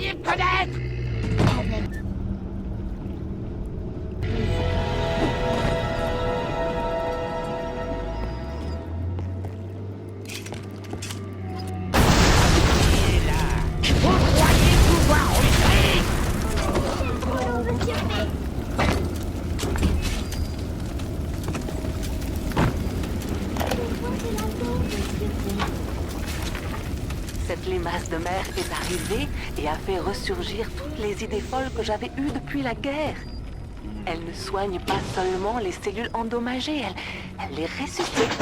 devriez me connaître. Vous croyez pouvoir ruser? Cette limace de mer est arrivée et a fait ressurgir toutes les idées folles que j'avais eues depuis la guerre. Elle ne soigne pas seulement les cellules endommagées, elle les ressuscite.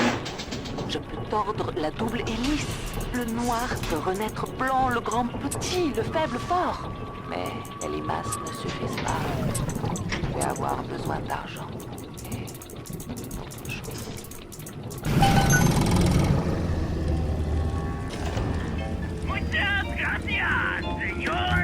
Je peux tordre la double hélice. Le noir peut renaître blanc, le grand petit, le faible fort. Mais les limaces ne suffisent pas. Je vais avoir besoin d'argent. Et d'autres choses. Muchas gracias, señor.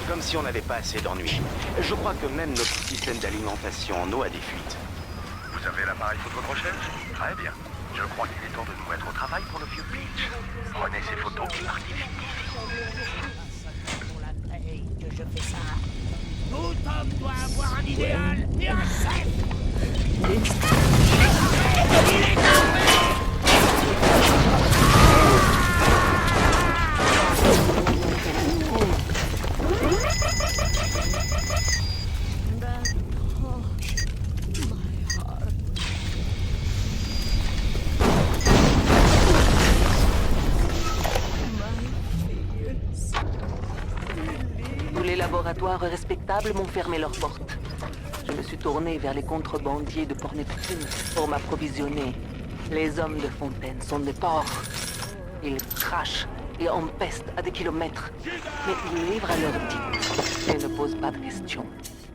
Comme si on n'avait pas assez d'ennuis. Je crois que même notre système d'alimentation en eau a des fuites. Vous avez l'appareil photo de recherche? Très bien. Je crois qu'il est temps de nous mettre au travail pour le vieux Peach. Prenez ces photos et partez vite d'ici. Pour la veille que je fais ça. Tout homme doit avoir un idéal et un chef. Il est armé. Tous les laboratoires respectables m'ont fermé leurs portes. Je me suis tourné vers les contrebandiers de Port-Neptune pour m'approvisionner. Les hommes de Fontaine sont des porcs. Ils crachent et empestent à des kilomètres. Mais ils livrent à leur dicte et ne posent pas de questions.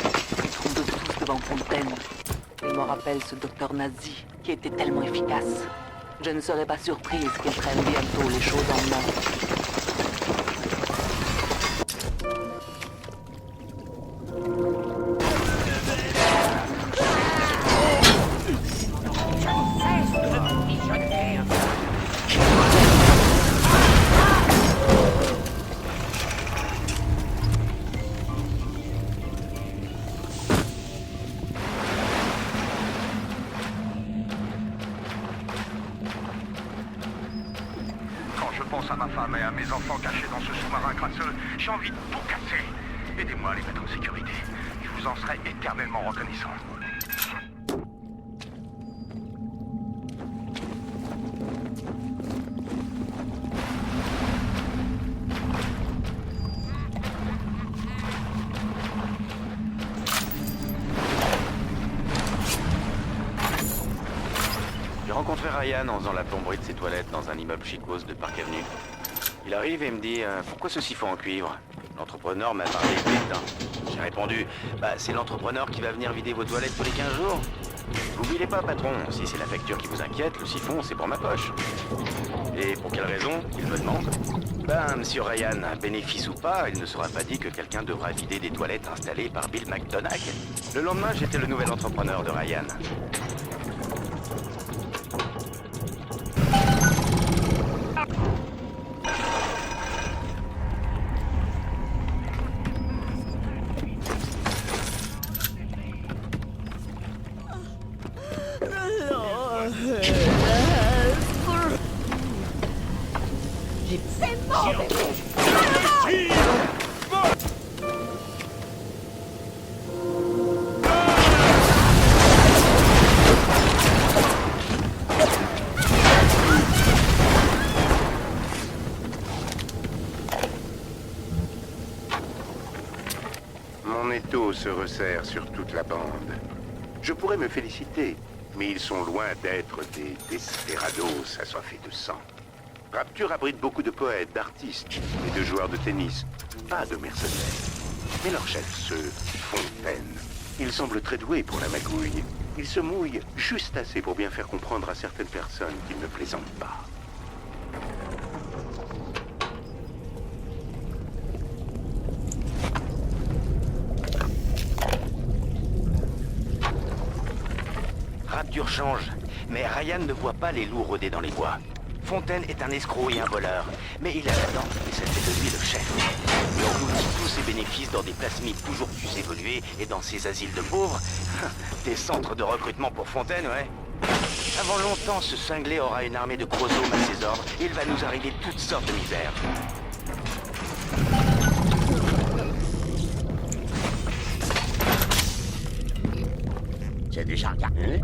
Ils trouvent de tous devant Fontaine. Ils me rappellent ce docteur nazi qui était tellement efficace. Je ne serais pas surprise qu'ils prennent bientôt les choses en main. Quand je pense à ma femme et à mes enfants cachés dans ce sous-marin crasseux, j'ai envie de tout casser. Aidez-moi à les mettre en sécurité. Je vous en serai éternellement reconnaissant. J'ai rencontré Ryan en faisant la plomberie de ses toilettes dans un immeuble chicose de Park Avenue. Il arrive et me dit pourquoi ce siphon en cuivre? L'entrepreneur m'a parlé vite. J'ai répondu c'est l'entrepreneur qui va venir vider vos toilettes tous les 15 jours. N'oubliez pas, patron, si c'est la facture qui vous inquiète, le siphon, c'est pour ma poche. Et pour quelle raison? Il me demande. Monsieur Ryan, bénéfice ou pas, il ne sera pas dit que quelqu'un devra vider des toilettes installées par Bill McDonagh. Le lendemain, j'étais le nouvel entrepreneur de Ryan. C'est bon. Mon étau se resserre sur toute la bande. Je pourrais me féliciter, mais ils sont loin d'être des desperados assoiffés de sang. Rapture abrite beaucoup de poètes, d'artistes et de joueurs de tennis. Pas de mercenaires. Mais leur chef, ce Fontaine, il semble très doué pour la magouille. Il se mouille juste assez pour bien faire comprendre à certaines personnes qu'il ne plaisante pas. Rapture change, mais Ryan ne voit pas les loups rôder dans les bois. Fontaine est un escroc et un voleur, mais il a la dent, et ça fait de lui le chef. Et on nous dit tous ses bénéfices dans des plasmides toujours plus évolués et dans ces asiles de pauvres. Des centres de recrutement pour Fontaine, ouais. Avant longtemps, ce cinglé aura une armée de chromosomes à ses ordres, et il va nous arriver toutes sortes de misères. J'ai déjà regardé.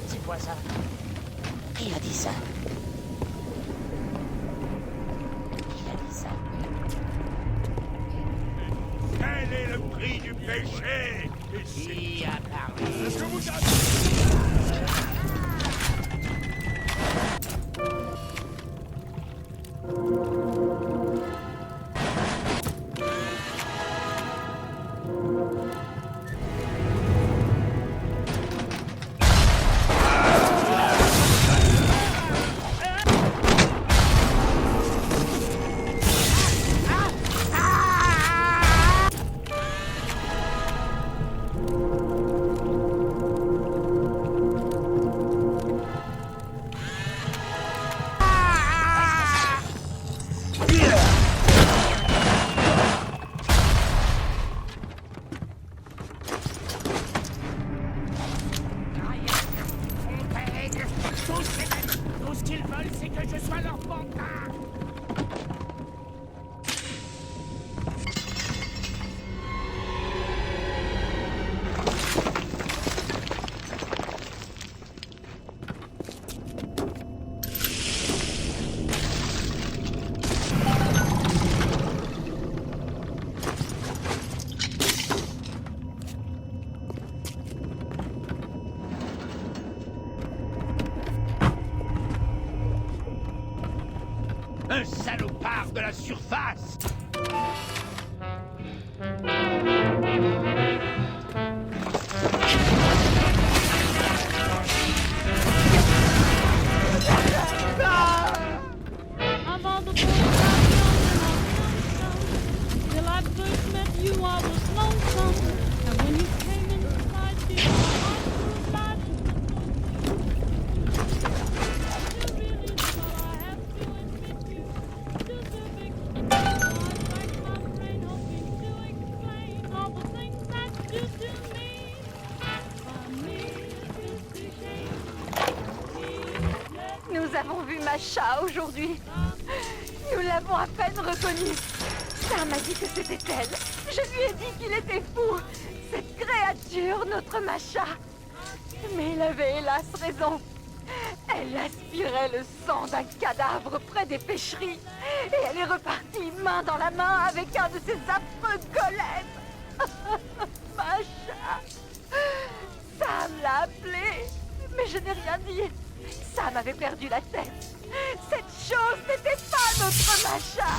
C'est quoi ça? Qui a dit ça? Qui a dit ça? Quel est le prix du péché? Qui a parlé? Est-ce que vous avez... Tout ce qu'ils veulent, c'est que je sois leur pantin. Un salopard de la surface! I'm on the board, till I first met you, I was lonesome. And when you came inside, dear, my heart grew light. You really thought I have to admit you deserve it. I racked my brain hoping to explain all the things that you do to me. For me, it's just a shame. Nous avons vu Masha aujourd'hui. Nous l'avons à peine reconnue. Sam m'a dit que c'était elle. Je lui ai dit qu'il était fou. Cette créature, notre Masha. Mais il avait hélas raison. Elle aspirait le sang d'un cadavre près des pêcheries. Et elle est repartie main dans la main avec un de ces affreux golems. Masha. Sam l'a appelée. Mais je n'ai rien dit. Sam avait perdu la tête. Cette chose n'était pas notre Masha.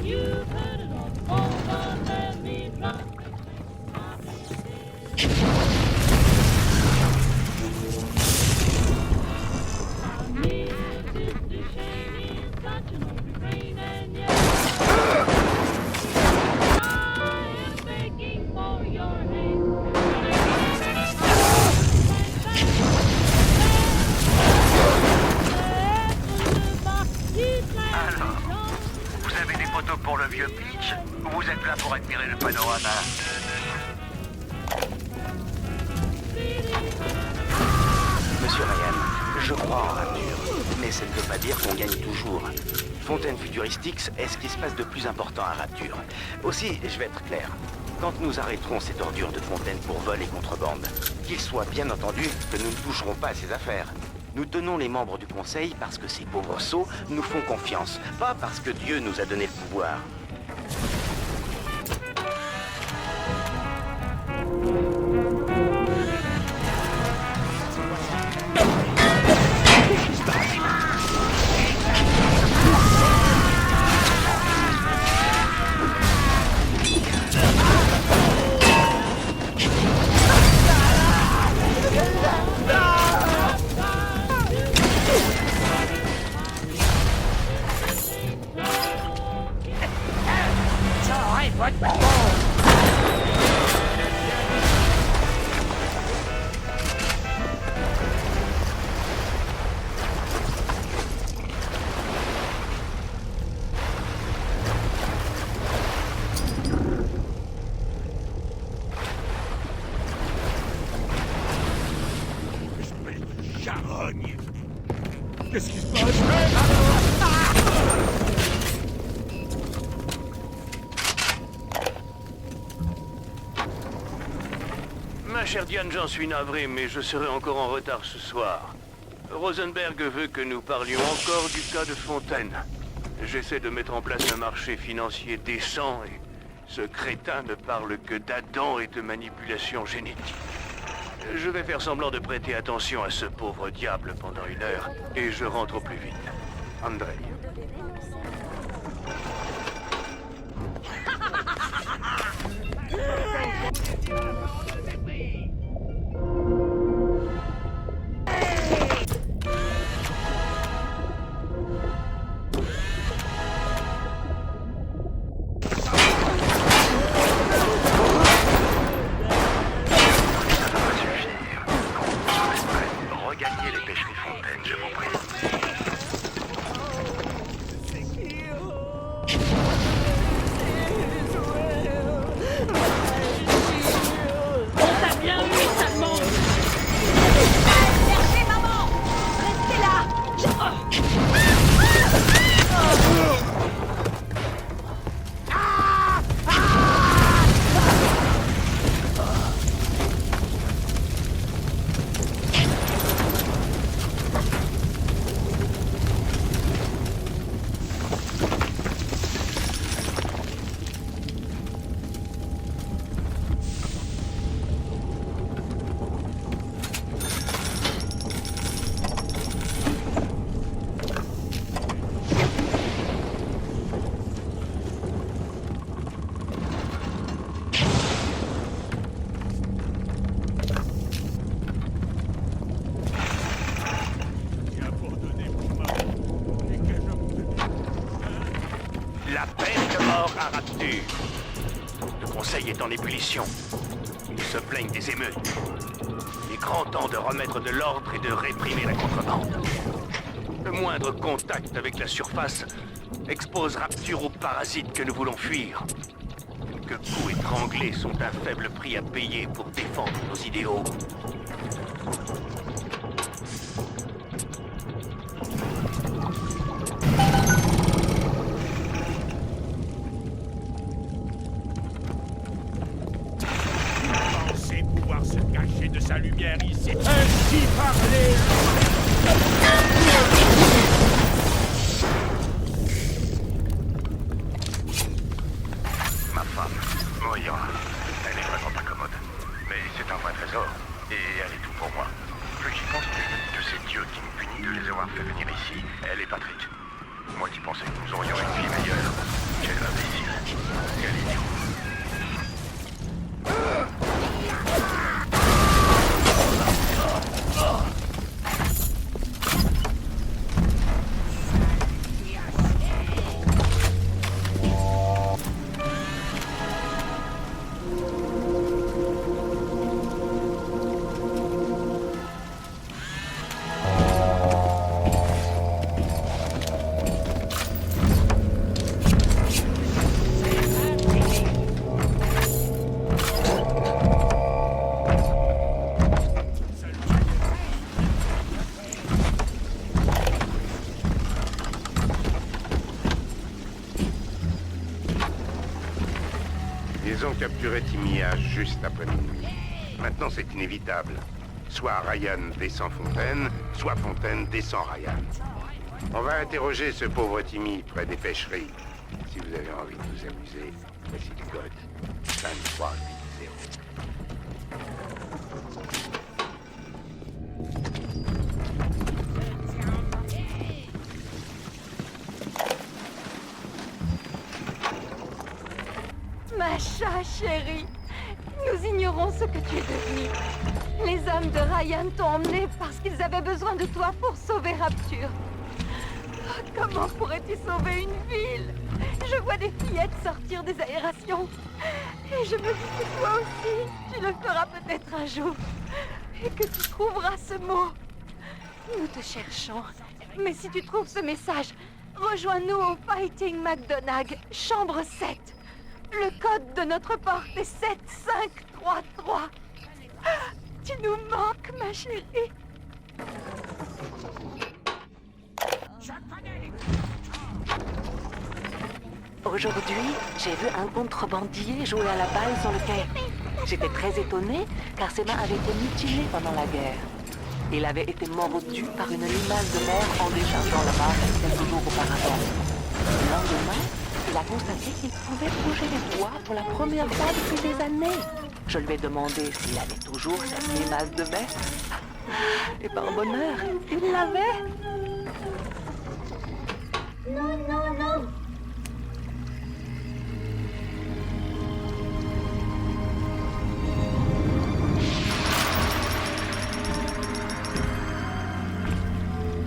You sort. Vous avez des photos pour le vieux Peach ou vous êtes là pour admirer le panorama? Monsieur Ryan, je crois en Rapture, mais ça ne veut pas dire qu'on gagne toujours. Fontaine Futuristix est ce qui se passe de plus important à Rapture. Aussi, je vais être clair, quand nous arrêterons cette ordure de Fontaine pour vol et contrebande, qu'il soit bien entendu que nous ne toucherons pas à ces affaires. Nous tenons les membres du Conseil parce que ces pauvres sots nous font confiance, pas parce que Dieu nous a donné le pouvoir. Ça aurait pas de bon. Espèce de charogne! Qu'est-ce qui se passe? Ma chère Diane, j'en suis navré, mais je serai encore en retard ce soir. Rosenberg veut que nous parlions encore du cas de Fontaine. J'essaie de mettre en place un marché financier décent et ce crétin ne parle que d'Adam et de manipulation génétique. Je vais faire semblant de prêter attention à ce pauvre diable pendant 1 heure et je rentre au plus vite. Andrei. Ça devrait suffire. Quand vous serez prêts, regagnez les pêcheries Fontaine, je vous prie. On t'a bien vu, sale monstre! Cherchez maman! Restez là! J'ai abandonné mon mari. Et que La peine de mort à Rapture. Le Conseil est en ébullition. Ils se plaignent des émeutes. Il est grand temps de remettre de l'ordre et de réprimer la contrebande. Le moindre contact avec la surface expose Rapture aux parasites que nous voulons fuir. Quelques coups étranglés sont un faible prix à payer pour défendre nos idéaux. pensait pouvoir se cacher de sa lumière ici. Ainsi parler! Ma femme, Moira, elle est vraiment pas commode. Mais c'est un vrai trésor, et elle est tout pour moi. Plus j'y pense, plus que c'est Dieu qui me punit de les avoir fait venir ici, elle et Patrick. Moi qui pensais que nous aurions une vie meilleure. Quel imbécile. Quel idiot. Ils ont capturé Timia juste après minuit. Maintenant, c'est inévitable. Soit Ryan descend Fontaine, soit Fontaine descend Ryan. On va interroger ce pauvre Timmy près des pêcheries. Si vous avez envie de vous amuser, voici le code. 5380. Macha, chérie, nous ignorons ce que tu es devenu. Les hommes de Ryan t'ont emmené parce qu'ils avaient besoin de toi pour sauver Rapture. Oh, comment pourrais-tu sauver une ville? Je vois des fillettes sortir des aérations. Et je me dis que toi aussi, tu le feras peut-être un jour. Et que tu trouveras ce mot. Nous te cherchons. Mais si tu trouves ce message, rejoins-nous au Fighting McDonagh, chambre 7. Le code de notre porte est 7533. Tu nous manques, ma chérie. Aujourd'hui, j'ai vu un contrebandier jouer à la balle sur le quai. J'étais très étonnée, car ses mains avaient été mutilées pendant la guerre. Il avait été mordu par une limace de mer en déchargeant la barre quelques jours auparavant. Le lendemain, il a constaté qu'il pouvait bouger les doigts pour la première fois depuis des années. Je lui ai demandé s'il avait toujours cette limace de mer. Et par bonheur, il l'avait. Non, non, non.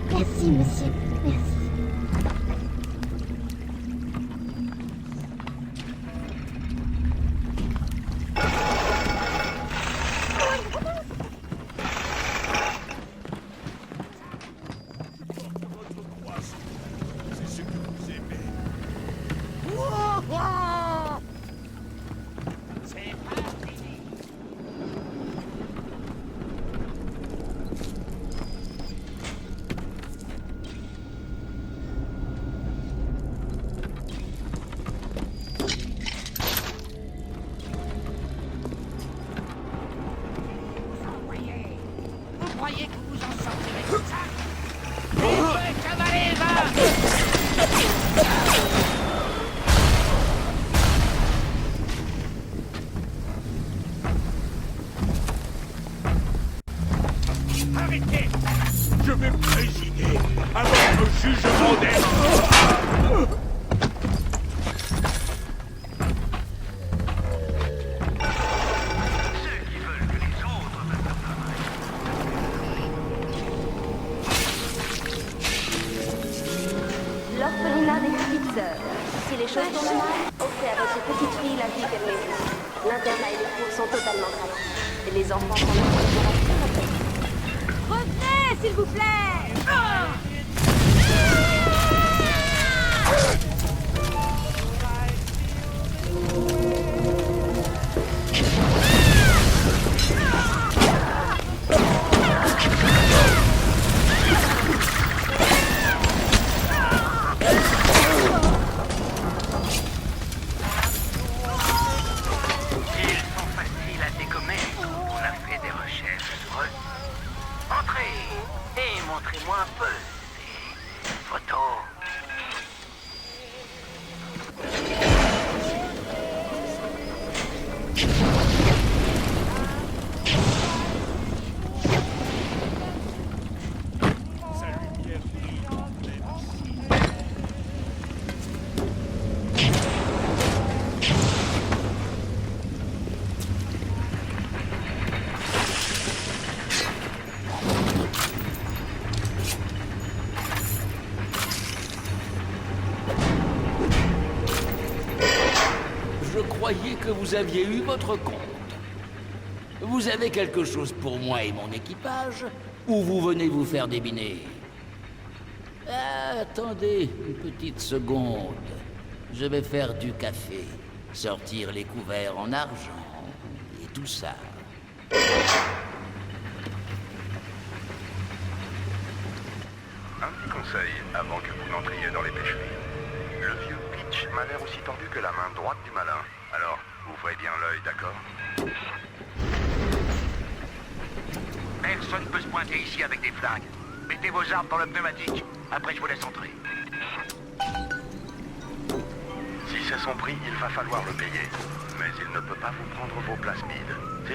Merci, monsieur. Merci. C'est ce que vous aimez. C'est pas fini. Vous croyez que vous en sortirez comme ça? Cavaler, va! Arrêtez! Je vais me résigner à votre jugement des... Ceux qui veulent que les autres me L'orphelinat des Spitzer. Si les choses tournent mal, offrez à votre petite fille la vie qu'elle mérite. L'internat et les cours sont totalement gratuits. Et les enfants sont là pour les rester. Revenez, s'il vous plaît. Ils sont faciles à dégommer. On a fait des recherches sur eux. Entrez et montrez-moi un peu ces photos. Sa lumière brille, même ici. Je croyais que vous aviez eu votre compte. Vous avez quelque chose pour moi et mon équipage, ou vous venez vous faire débiner? Attendez une petite seconde. Je vais faire du café, sortir les couverts en argent et tout ça. Un petit conseil avant que vous n'entriez dans les pêcheries. Le vieux Peach m'a l'air aussi tendu que la main droite du malin. Alors, Ouvrez bien l'œil, d'accord? Personne ne peut se pointer ici avec des flingues. Mettez vos armes dans le pneumatique. Après, je vous laisse entrer. Si c'est son prix, il va falloir le payer. Mais il ne peut pas vous prendre vos plasmides. Si?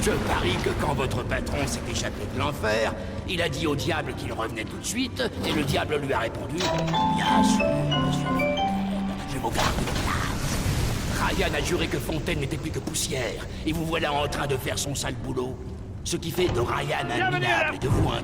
Je parie que quand votre patron s'est échappé de l'enfer, il a dit au diable qu'il revenait tout de suite, et le diable lui a répondu « Bien sûr, monsieur Fontaine, je vous garde une place. » Ryan a juré que Fontaine n'était plus que poussière, et vous voilà en train de faire son sale boulot. Ce qui fait de Ryan un minable et de vous un...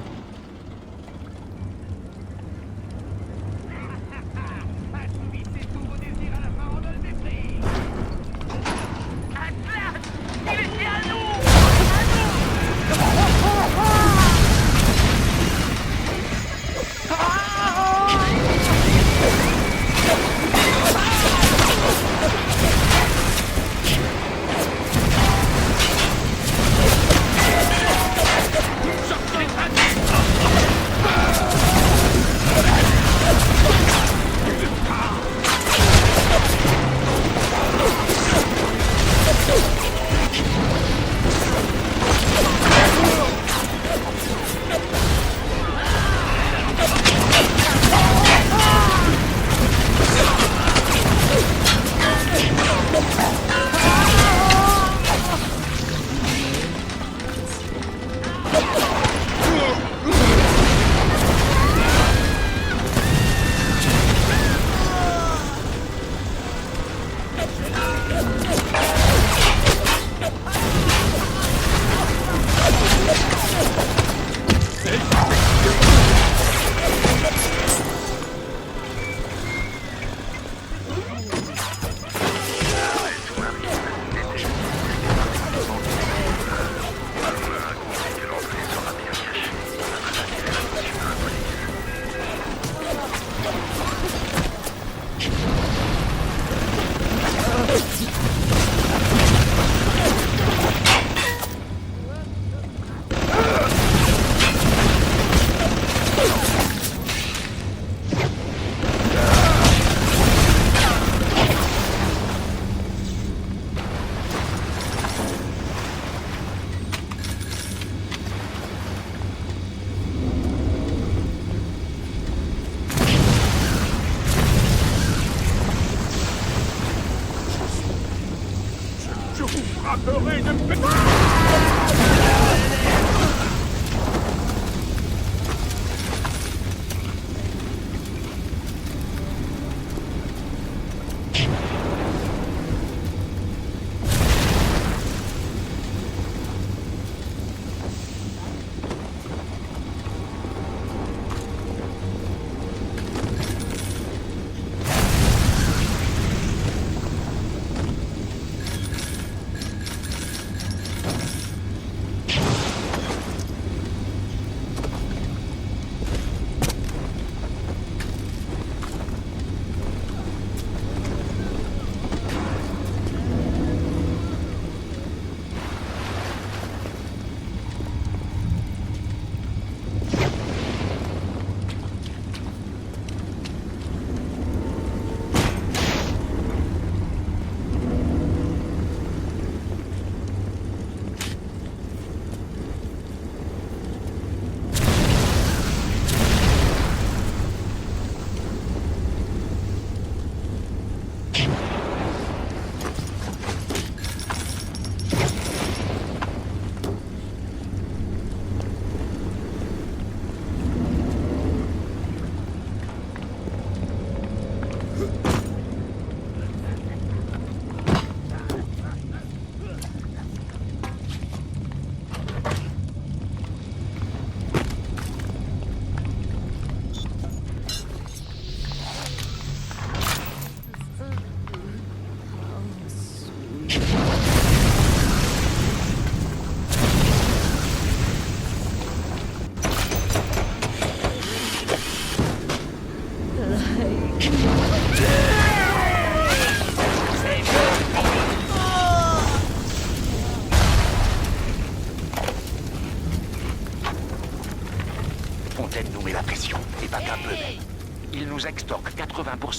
Je vous frapperai de...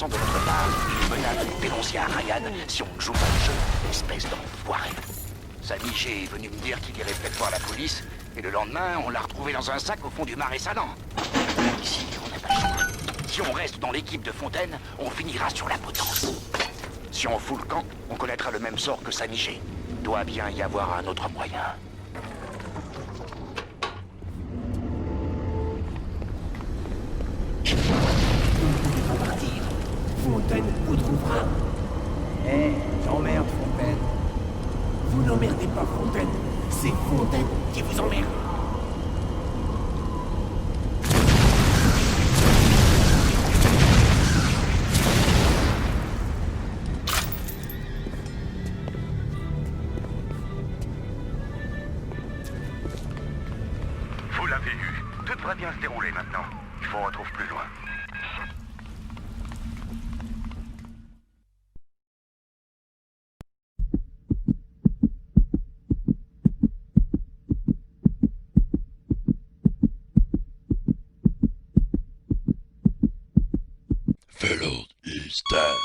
de notre part, il menace de nous dénoncer à Ryan si on ne joue pas le jeu, espèce d'enfoiré. Samy G est venu me dire qu'il irait peut-être voir la police, et le lendemain, on l'a retrouvé dans un sac au fond du marais salant. Ici, on n'a pas le choix. Si on reste dans l'équipe de Fontaine, on finira sur la potence. Si on fout le camp, on connaîtra le même sort que Samy G. Doit bien y avoir un autre moyen. Partir. Fontaine vous trouvera. Eh, j'emmerde Fontaine. Vous n'emmerdez pas Fontaine. C'est Fontaine qui vous emmerde. Vous l'avez eu. Tout devrait bien se dérouler maintenant. Il faut qu'on retrouve plus loin. Fellow is dead.